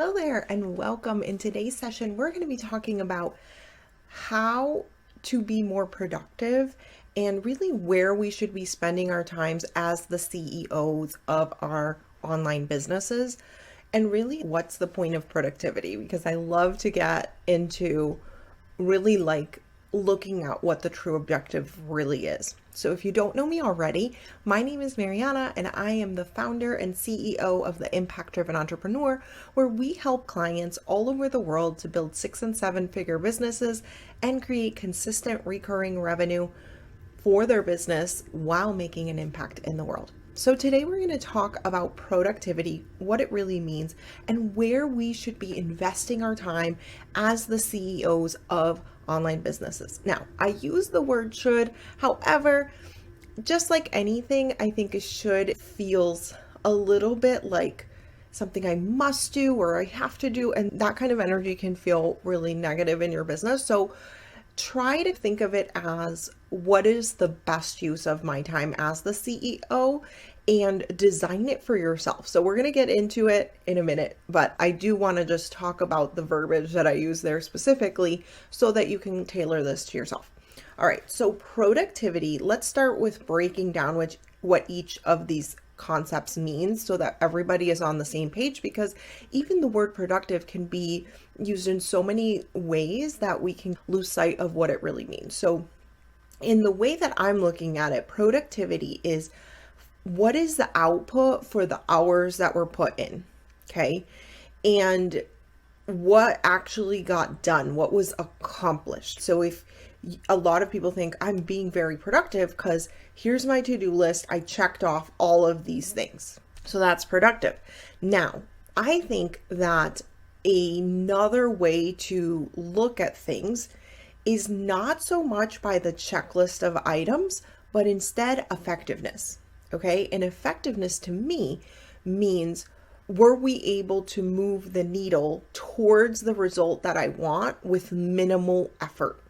Hello there and welcome. In today's session, we're going to be talking about how to be more productive and really where we should be spending our times as the CEOs of our online businesses and really what's the point of productivity, because I love to get into really looking at what the true objective really is. So if you don't know me already, my name is Mariana and I am the founder and CEO of the Impact Driven Entrepreneur, where we help clients all over the world to build 6 and 7 figure businesses and create consistent recurring revenue for their business while making an impact in the world. So today we're going to talk about productivity, what it really means, and where we should be investing our time as the CEOs of online businesses. Now, I use the word should, however, just like anything, I think a should feels a little bit like something I must do or I have to do, and that kind of energy can feel really negative in your business. So try to think of it as what is the best use of my time as the CEO and design it for yourself. So we're going to get into it in a minute, but I do want to just talk about the verbiage that I use there specifically so that you can tailor this to yourself. All right, so productivity, let's start with breaking down what each of these concepts means so that everybody is on the same page, because even the word productive can be used in so many ways that we can lose sight of what it really means. So in the way that I'm looking at it, productivity is what is the output for the hours that were put in, okay? And what actually got done, what was accomplished. So if a lot of people think I'm being very productive because here's my to-do list, I checked off all of these things. So that's productive. Now, I think that another way to look at things is not so much by the checklist of items, but instead effectiveness. Okay, and effectiveness to me means, were we able to move the needle towards the result that I want with minimal effort?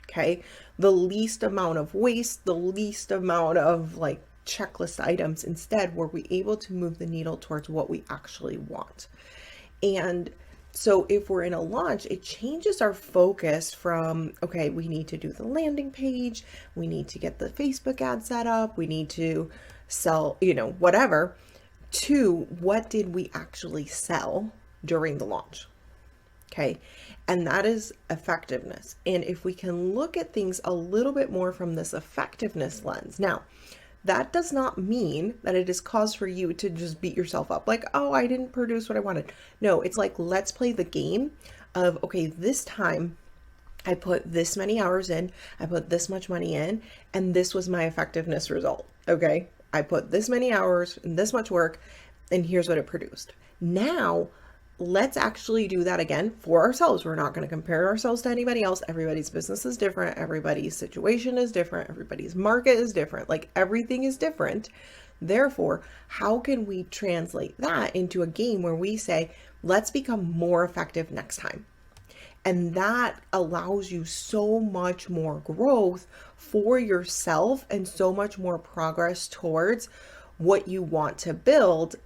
Okay, the least amount of waste, the least amount of checklist items. Instead, were we able to move the needle towards what we actually want? And so if we're in a launch, it changes our focus from, okay, we need to do the landing page, we need to get the Facebook ad set up, we need to sell, whatever, to what did we actually sell during the launch? Okay. And that is effectiveness. And if we can look at things a little bit more from this effectiveness lens, now, that does not mean that it is cause for you to just beat yourself up like, oh, I didn't produce what I wanted. No, it's like, let's play the game of, okay, this time I put this many hours in, I put this much money in, and this was my effectiveness result. Okay. I put this many hours and this much work, and here's what it produced. Now, let's actually do that again for ourselves. We're not going to compare ourselves to anybody else. Everybody's business is different. Everybody's situation is different. Everybody's market is different. Everything is different. Therefore, how can we translate that into a game where we say, let's become more effective next time? And that allows you so much more growth for yourself and so much more progress towards what you want to build,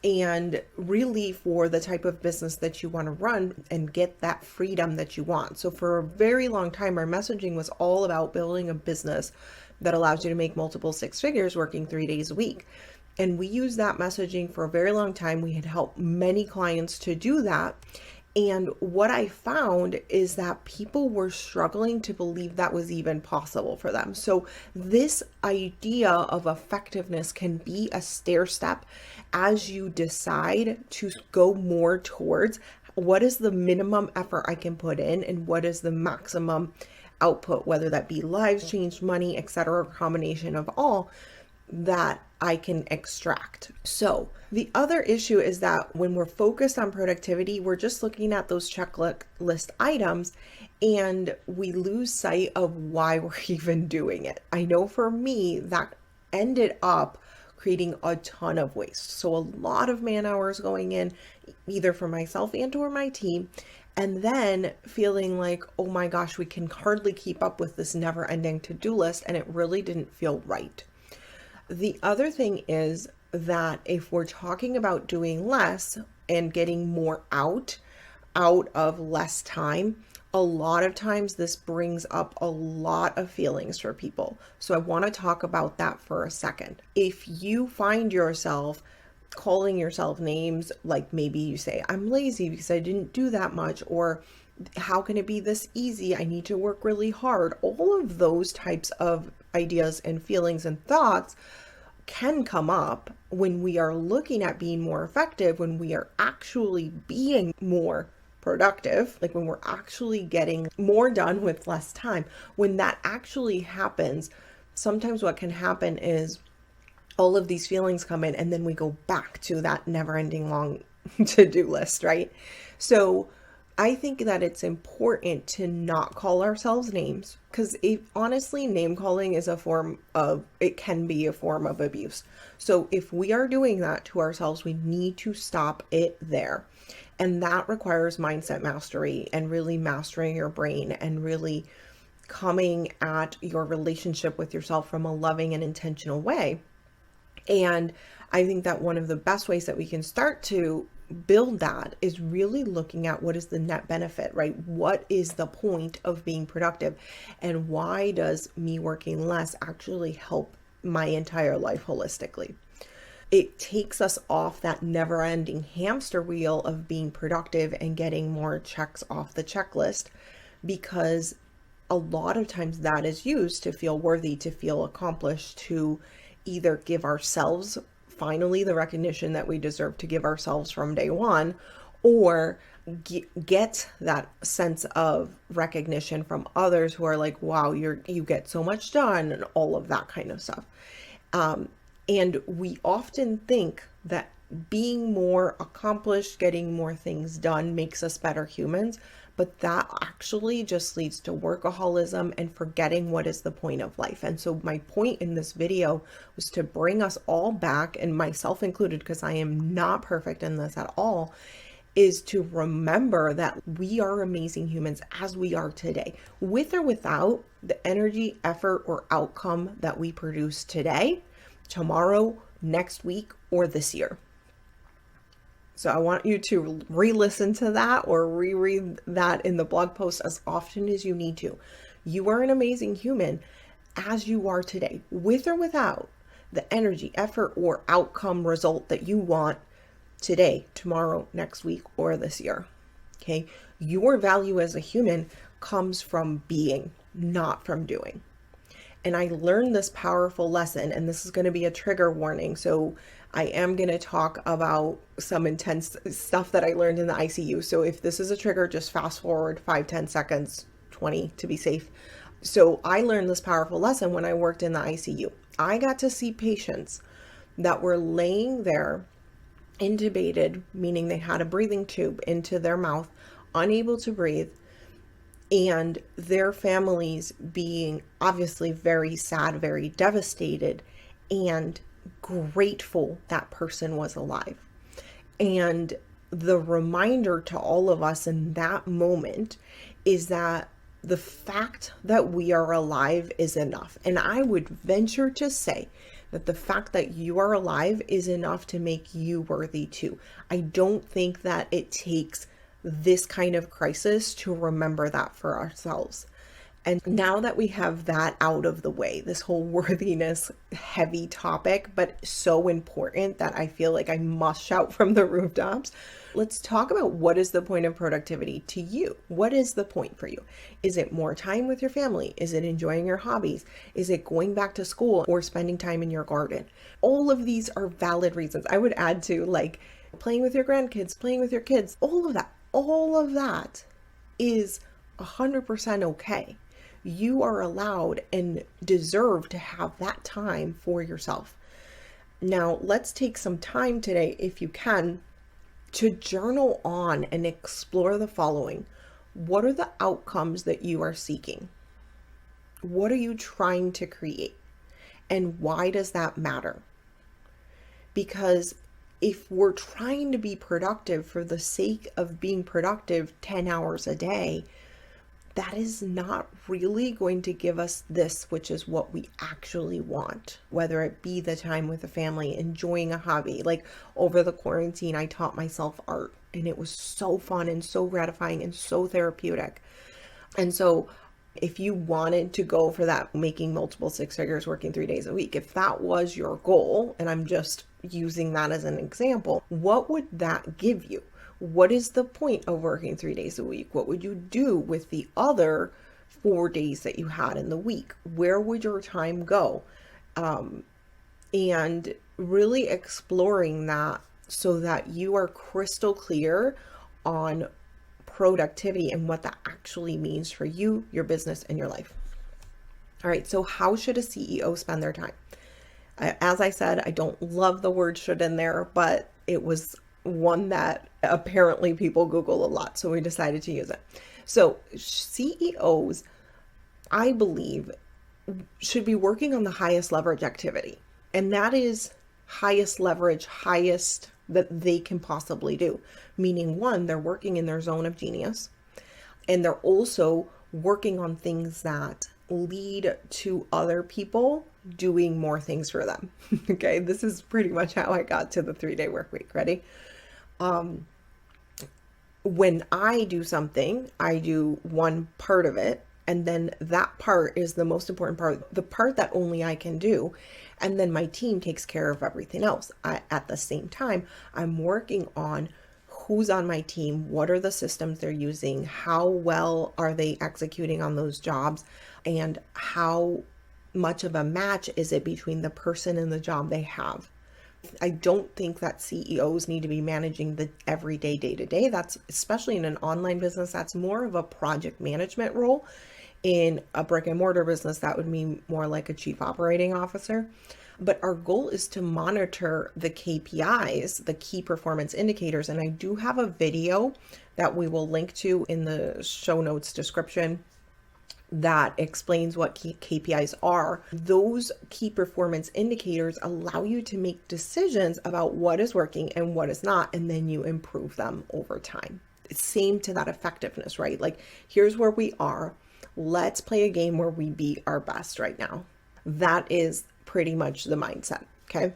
and really for the type of business that you want to run and get that freedom that you want. So for a very long time, our messaging was all about building a business that allows you to make multiple 6 figures working 3 days a week. And we used that messaging for a very long time. We had helped many clients to do that. And what I found is that people were struggling to believe that was even possible for them. So this idea of effectiveness can be a stair step as you decide to go more towards what is the minimum effort I can put in and what is the maximum output, whether that be lives, changed money, etc., combination of all that I can extract. So the other issue is that when we're focused on productivity, we're just looking at those checklist items and we lose sight of why we're even doing it. I know for me, that ended up creating a ton of waste. So a lot of man hours going in, either for myself and or my team, and then feeling like, oh my gosh, we can hardly keep up with this never ending to-do list, and it really didn't feel right. The other thing is that if we're talking about doing less, and getting more out of less time, a lot of times this brings up a lot of feelings for people. So I want to talk about that for a second. If you find yourself calling yourself names, like maybe you say, I'm lazy because I didn't do that much, or how can it be this easy? I need to work really hard. All of those types of ideas and feelings and thoughts can come up when we are looking at being more effective, when we are actually being more productive, like when we're actually getting more done with less time. When that actually happens, sometimes what can happen is all of these feelings come in and then we go back to that never-ending long to-do list, right? So I think that it's important to not call ourselves names, because honestly, name calling is it can be a form of abuse. So if we are doing that to ourselves, we need to stop it there. And that requires mindset mastery and really mastering your brain and really coming at your relationship with yourself from a loving and intentional way. And I think that one of the best ways that we can start to build that is really looking at what is the net benefit, right? What is the point of being productive? And why does me working less actually help my entire life holistically? It takes us off that never-ending hamster wheel of being productive and getting more checks off the checklist, because a lot of times that is used to feel worthy, to feel accomplished, to either give ourselves finally the recognition that we deserve to give ourselves from day one, or get that sense of recognition from others who are like, wow, you get so much done, and all of that kind of stuff. And we often think that being more accomplished, getting more things done makes us better humans, but that actually just leads to workaholism and forgetting what is the point of life. And so my point in this video was to bring us all back, and myself included, because I am not perfect in this at all, is to remember that we are amazing humans as we are today, with or without the energy, effort, or outcome that we produce today, tomorrow, next week, or this year. So I want you to re-listen to that or reread that in the blog post as often as you need to. You are an amazing human as you are today, with or without the energy, effort, or outcome result that you want today, tomorrow, next week, or this year. Okay? Your value as a human comes from being, not from doing. And I learned this powerful lesson, and this is going to be a trigger warning. So I am going to talk about some intense stuff that I learned in the ICU. So if this is a trigger, just fast forward 5-10 seconds, 20 to be safe. So I learned this powerful lesson when I worked in the ICU. I got to see patients that were laying there intubated, meaning they had a breathing tube into their mouth, unable to breathe, and their families being obviously very sad, very devastated, and grateful that person was alive. And the reminder to all of us in that moment is that the fact that we are alive is enough. And I would venture to say that the fact that you are alive is enough to make you worthy too. I don't think that it takes this kind of crisis to remember that for ourselves. And now that we have that out of the way, this whole worthiness heavy topic, but so important that I feel like I must shout from the rooftops, let's talk about what is the point of productivity to you. What is the point for you? Is it more time with your family? Is it enjoying your hobbies? Is it going back to school or spending time in your garden? All of these are valid reasons. I would add to like playing with your grandkids, playing with your kids, all of that. All of that is 100% okay. You are allowed and deserve to have that time for yourself. Now, let's take some time today, if you can, to journal on and explore the following. What are the outcomes that you are seeking? What are you trying to create? And why does that matter? Because if we're trying to be productive for the sake of being productive 10 hours a day, that is not really going to give us this, which is what we actually want, whether it be the time with the family, enjoying a hobby. Like over the quarantine, I taught myself art, and it was so fun and so gratifying and so therapeutic. And so if you wanted to go for that, making multiple six figures, working 3 days a week, if that was your goal, and I'm just using that as an example, what would that give you? What is the point of working 3 days a week? What would you do with the other 4 days that you had in the week? Where would your time go? And really exploring that so that you are crystal clear on productivity and what that actually means for you, your business, and your life. All right, so how should a CEO spend their time? As I said, I don't love the word should in there, but it was one that apparently people Google a lot, so we decided to use it. So CEOs, I believe, should be working on the highest leverage activity, and that is highest leverage, highest that they can possibly do. Meaning, one, they're working in their zone of genius, and they're also working on things that lead to other people doing more things for them. Okay, this is pretty much how I got to the 3-day work week. Ready? When I do something, I do one part of it, and then that part is the most important part, the part that only I can do. And then my team takes care of everything else. At the same time, I'm working on who's on my team, what are the systems they're using, how well are they executing on those jobs, and how much of a match is it between the person and the job they have. I don't think that CEOs need to be managing the everyday, day-to-day. That's, especially in an online business, that's more of a project management role. In a brick and mortar business, that would mean more like a chief operating officer. But our goal is to monitor the KPIs, the key performance indicators. And I do have a video that we will link to in the show notes description that explains what key KPIs are. Those key performance indicators allow you to make decisions about what is working and what is not, and then you improve them over time. It's same to that effectiveness, right? Like, here's where we are. Let's play a game where we be our best right now. That is pretty much the mindset, okay?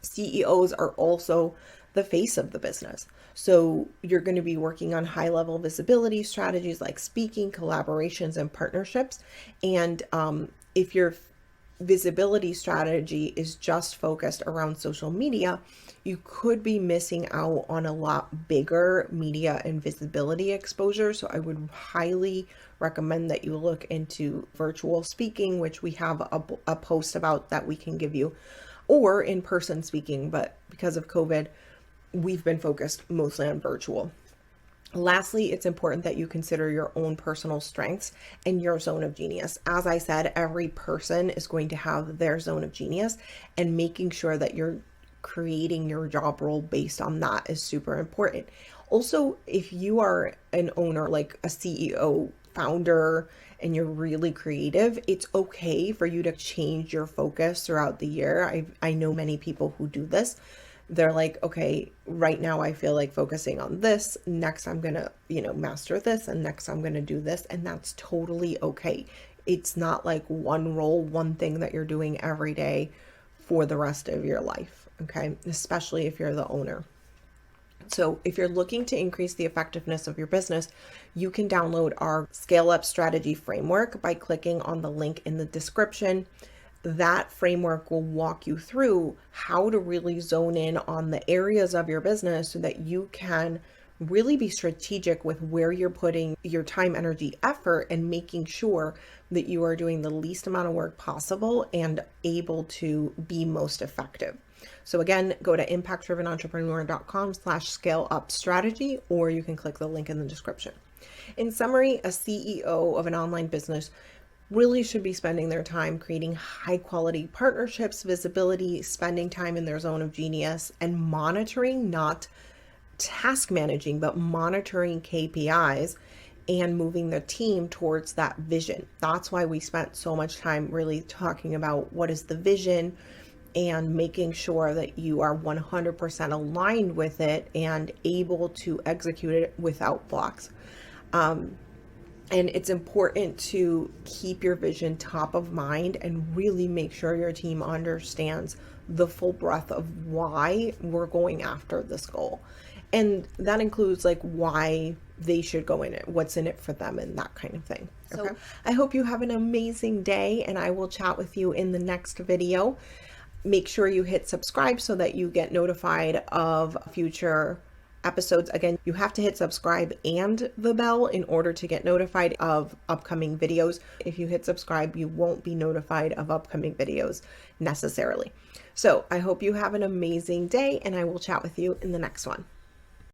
CEOs are also the face of the business. So you're going to be working on high-level visibility strategies like speaking, collaborations, and partnerships. And if your visibility strategy is just focused around social media, you could be missing out on a lot bigger media and visibility exposure. So I would highly recommend that you look into virtual speaking, which we have a post about that we can give you, or in-person speaking, but because of COVID, we've been focused mostly on virtual. Lastly, it's important that you consider your own personal strengths and your zone of genius. As I said, every person is going to have their zone of genius, and making sure that you're creating your job role based on that is super important. Also, if you are an owner, like a CEO, founder, and you're really creative, it's okay for you to change your focus throughout the year. I know many people who do this. They're like, okay, right now I feel like focusing on this. Next, I'm going to, master this. And next, I'm going to do this. And that's totally okay. It's not like one role, one thing that you're doing every day for the rest of your life. Okay. Especially if you're the owner. So if you're looking to increase the effectiveness of your business, you can download our Scale Up Strategy Framework by clicking on the link in the description. That framework will walk you through how to really zone in on the areas of your business so that you can really be strategic with where you're putting your time, energy, effort, and making sure that you are doing the least amount of work possible and able to be most effective. So again, go to impactdrivenentrepreneur.com/scale-up-strategy, or you can click the link in the description. In summary, a CEO of an online business really should be spending their time creating high quality partnerships, visibility, spending time in their zone of genius, and monitoring, not task managing, but monitoring KPIs and moving the team towards that vision. That's why we spent so much time really talking about what is the vision and making sure that you are 100% aligned with it and able to execute it without blocks. And it's important to keep your vision top of mind and really make sure your team understands the full breadth of why we're going after this goal. And that includes like why they should go in it, what's in it for them, and that kind of thing. So I hope you have an amazing day, and I will chat with you in the next video. Make sure you hit subscribe so that you get notified of future episodes. Again, you have to hit subscribe and the bell in order to get notified of upcoming videos. If you hit subscribe, you won't be notified of upcoming videos necessarily. So I hope you have an amazing day, and I will chat with you in the next one.